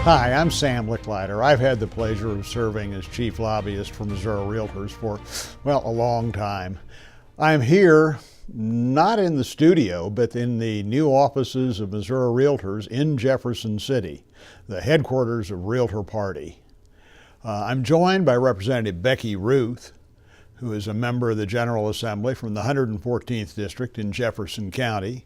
Hi, I'm Sam Licklider. I've had the pleasure of serving as chief lobbyist for Missouri Realtors for, well, a long time. I'm here not in the studio, but in the new offices of Missouri Realtors in Jefferson City, the headquarters of Realtor Party. I'm joined by Representative Becky Ruth, who is a member of the General Assembly from the 114th District in Jefferson County.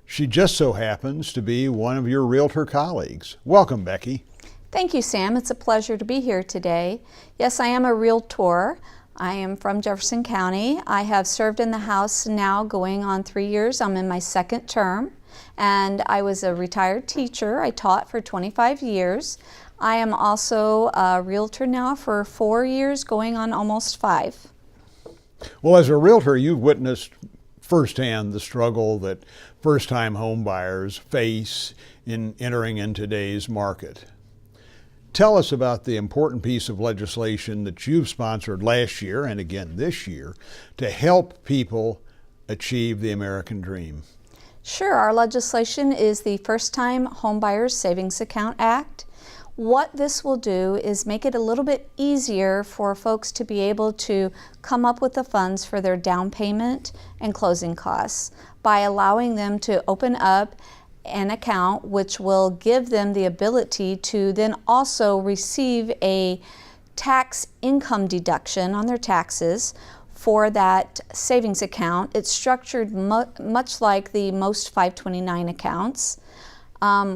She just so happens to be one of your Realtor colleagues. Welcome, Becky. Thank you, Sam. It's a pleasure to be here today. Yes, I am a Realtor. I am from Jefferson County. I have served in the House now going on 3 years. I'm in my second term, and I was a retired teacher. I taught for 25 years. I am also a Realtor now for 4 years, going on almost 5. Well, as a Realtor, you've witnessed firsthand the struggle that first-time home buyers face in entering in today's market. Tell us about the important piece of legislation that you've sponsored last year and again this year to help people achieve the American dream. Sure. Our legislation is the First-Time Homebuyers Savings Account Act. What this will do is make it a little bit easier for folks to be able to come up with the funds for their down payment and closing costs by allowing them to open up an account which will give them the ability to then also receive a tax income deduction on their taxes for that savings account. It's structured much like the most 529 accounts.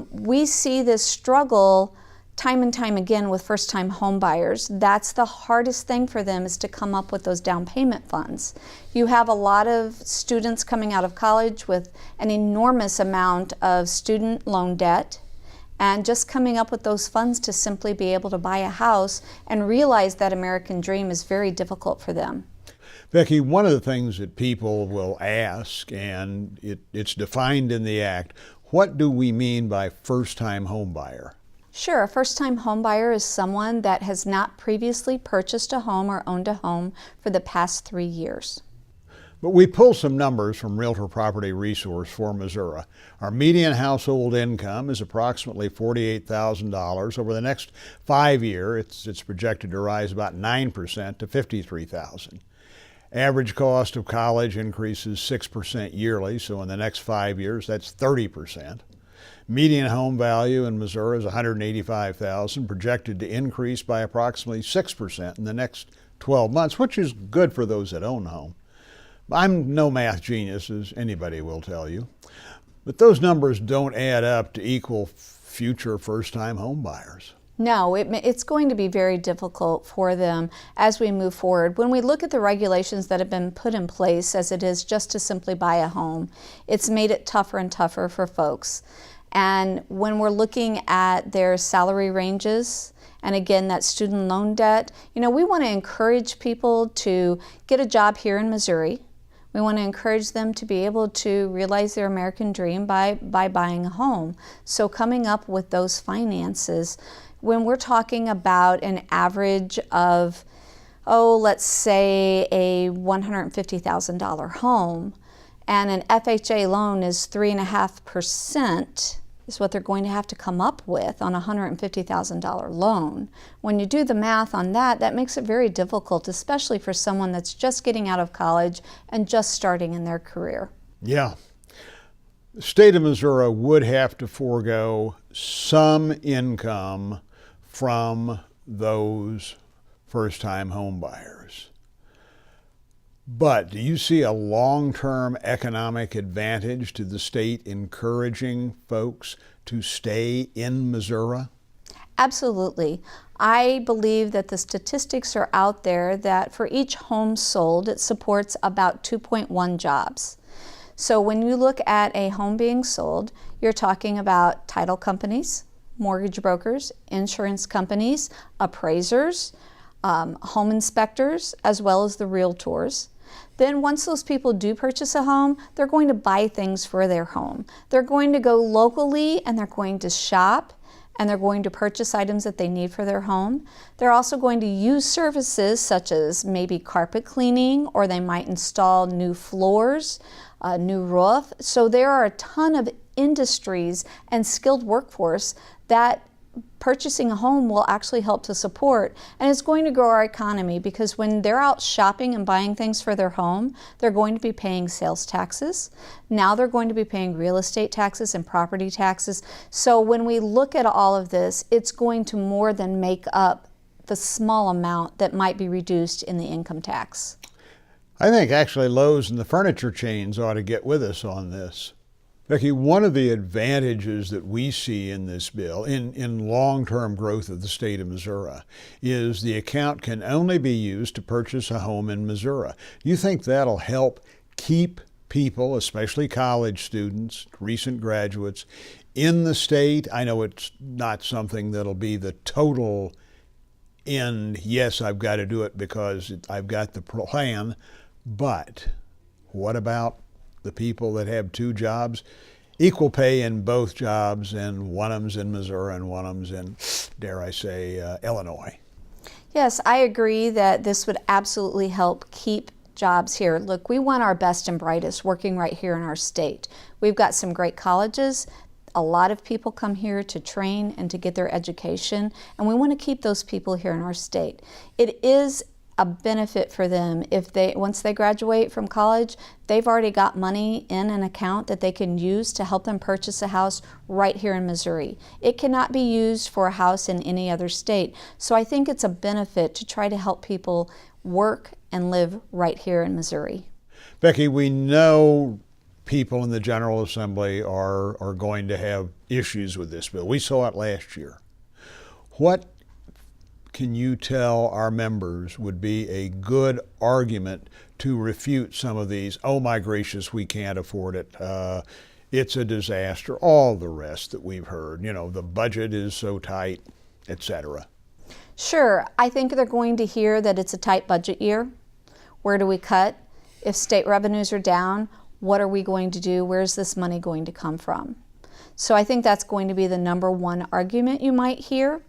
We see this struggle time and time again with first-time home buyers. That's the hardest thing for them, is to come up with those down payment funds. You have a lot of students coming out of college with an enormous amount of student loan debt, and just coming up with those funds to simply be able to buy a house and realize that American dream is very difficult for them. Becky, one of the things that people will ask, and it's defined in the Act, what do we mean by first-time home buyer? Sure. A first-time home buyer is someone that has not previously purchased a home or owned a home for the past 3 years. But we pulled some numbers from Realtor Property Resource for Missouri. Our median household income is approximately $48,000. Over the next 5 years, it's projected to rise about 9% to $53,000. Average cost of college increases 6% yearly, so in the next 5 years, that's 30%. Median home value in Missouri is $185,000, projected to increase by approximately 6% in the next 12 months, which is good for those that own a home. I'm no math genius, as anybody will tell you, but those numbers don't add up to equal future first-time home buyers. No, it's going to be very difficult for them as we move forward. When we look at the regulations that have been put in place, as it is just to simply buy a home, it's made it tougher and tougher for folks. And when we're looking at their salary ranges, and again, that student loan debt, we want to encourage people to get a job here in Missouri. We want to encourage them to be able to realize their American dream by buying a home. So coming up with those finances, when we're talking about an average of, let's say a $150,000 home, and an FHA loan is 3.5% is what they're going to have to come up with on a $150,000 loan. When you do the math on that, that makes it very difficult, especially for someone that's just getting out of college and just starting in their career. Yeah. The state of Missouri would have to forego some income from those first-time home buyers. But do you see a long-term economic advantage to the state encouraging folks to stay in Missouri? Absolutely. I believe that the statistics are out there that for each home sold, it supports about 2.1 jobs. So when you look at a home being sold, you're talking about title companies, mortgage brokers, insurance companies, appraisers, home inspectors, as well as the realtors. Then once those people do purchase a home, they're going to buy things for their home. They're going to go locally and they're going to shop and they're going to purchase items that they need for their home. They're also going to use services such as maybe carpet cleaning, or they might install new floors, a new roof. So there are a ton of industries and skilled workforce that purchasing a home will actually help to support, and it's going to grow our economy, because when they're out shopping and buying things for their home, they're going to be paying sales taxes. Now they're going to be paying real estate taxes and property taxes. So when we look at all of this, it's going to more than make up the small amount that might be reduced in the income tax. I think actually Lowe's and the furniture chains ought to get with us on this. Becky, one of the advantages that we see in this bill, in long-term growth of the state of Missouri, is the account can only be used to purchase a home in Missouri. Do you think that'll help keep people, especially college students, recent graduates, in the state? I know it's not something that'll be the total end, yes, I've got to do it because I've got the plan, but what about the people that have two jobs, equal pay in both jobs, and one of them's in Missouri and one of them's in, dare I say, Illinois? Yes, I agree that this would absolutely help keep jobs here. Look, we want our best and brightest working right here in our state. We've got some great colleges. A lot of people come here to train and to get their education, and we want to keep those people here in our state. It is a benefit for them if once they graduate from college, they've already got money in an account that they can use to help them purchase a house right here in Missouri. It cannot be used for a house in any other state. So I think it's a benefit to try to help people work and live right here in Missouri. Becky, we know people in the General Assembly are going to have issues with this bill. We saw it last year. What can you tell our members would be a good argument to refute some of these, oh my gracious, we can't afford it, it's a disaster, all the rest that we've heard, the budget is so tight, etc.? Sure, I think they're going to hear that it's a tight budget year. Where do we cut? If state revenues are down, what are we going to do? Where's this money going to come from? So I think that's going to be the number one argument you might hear.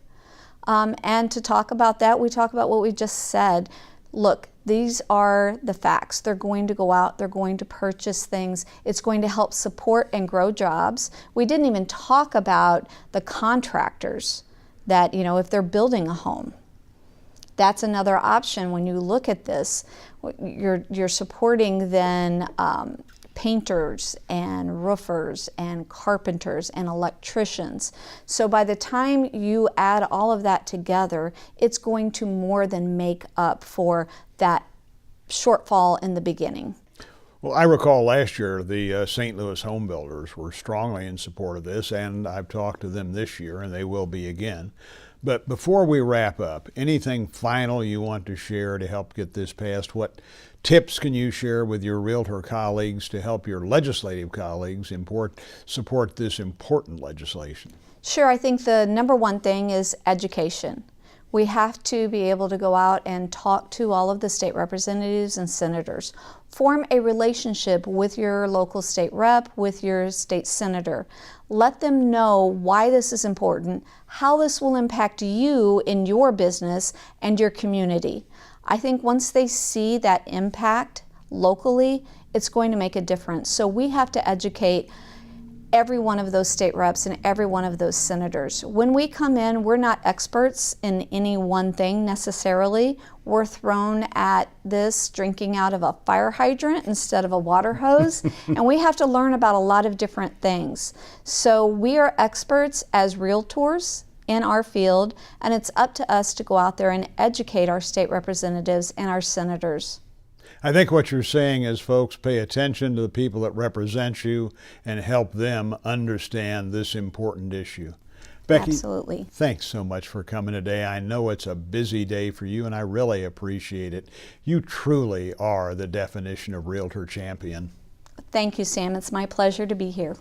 And to talk about that, we talk about what we just said. Look, these are the facts. They're going to go out, they're going to purchase things. It's going to help support and grow jobs. We didn't even talk about the contractors that, if they're building a home. That's another option when you look at this. You're supporting then painters and roofers and carpenters and electricians. So by the time you add all of that together, it's going to more than make up for that shortfall in the beginning. Well, I recall last year the St. Louis home builders were strongly in support of this, and I've talked to them this year, and they will be again. But before we wrap up, anything final you want to share to help get this passed? What tips can you share with your realtor colleagues to help your legislative colleagues support this important legislation? Sure, I think the number one thing is education. We have to be able to go out and talk to all of the state representatives and senators. Form a relationship with your local state rep, with your state senator. Let them know why this is important, how this will impact you in your business and your community. I think once they see that impact locally, it's going to make a difference. So we have to educate every one of those state reps and every one of those senators. When we come in, we're not experts in any one thing necessarily. We're thrown at this drinking out of a fire hydrant instead of a water hose, and we have to learn about a lot of different things. So we are experts as realtors in our field, and it's up to us to go out there and educate our state representatives and our senators. I think what you're saying is, folks, pay attention to the people that represent you and help them understand this important issue. Becky, absolutely. Thanks so much for coming today. I know it's a busy day for you, and I really appreciate it. You truly are the definition of realtor champion. Thank you, Sam. It's my pleasure to be here.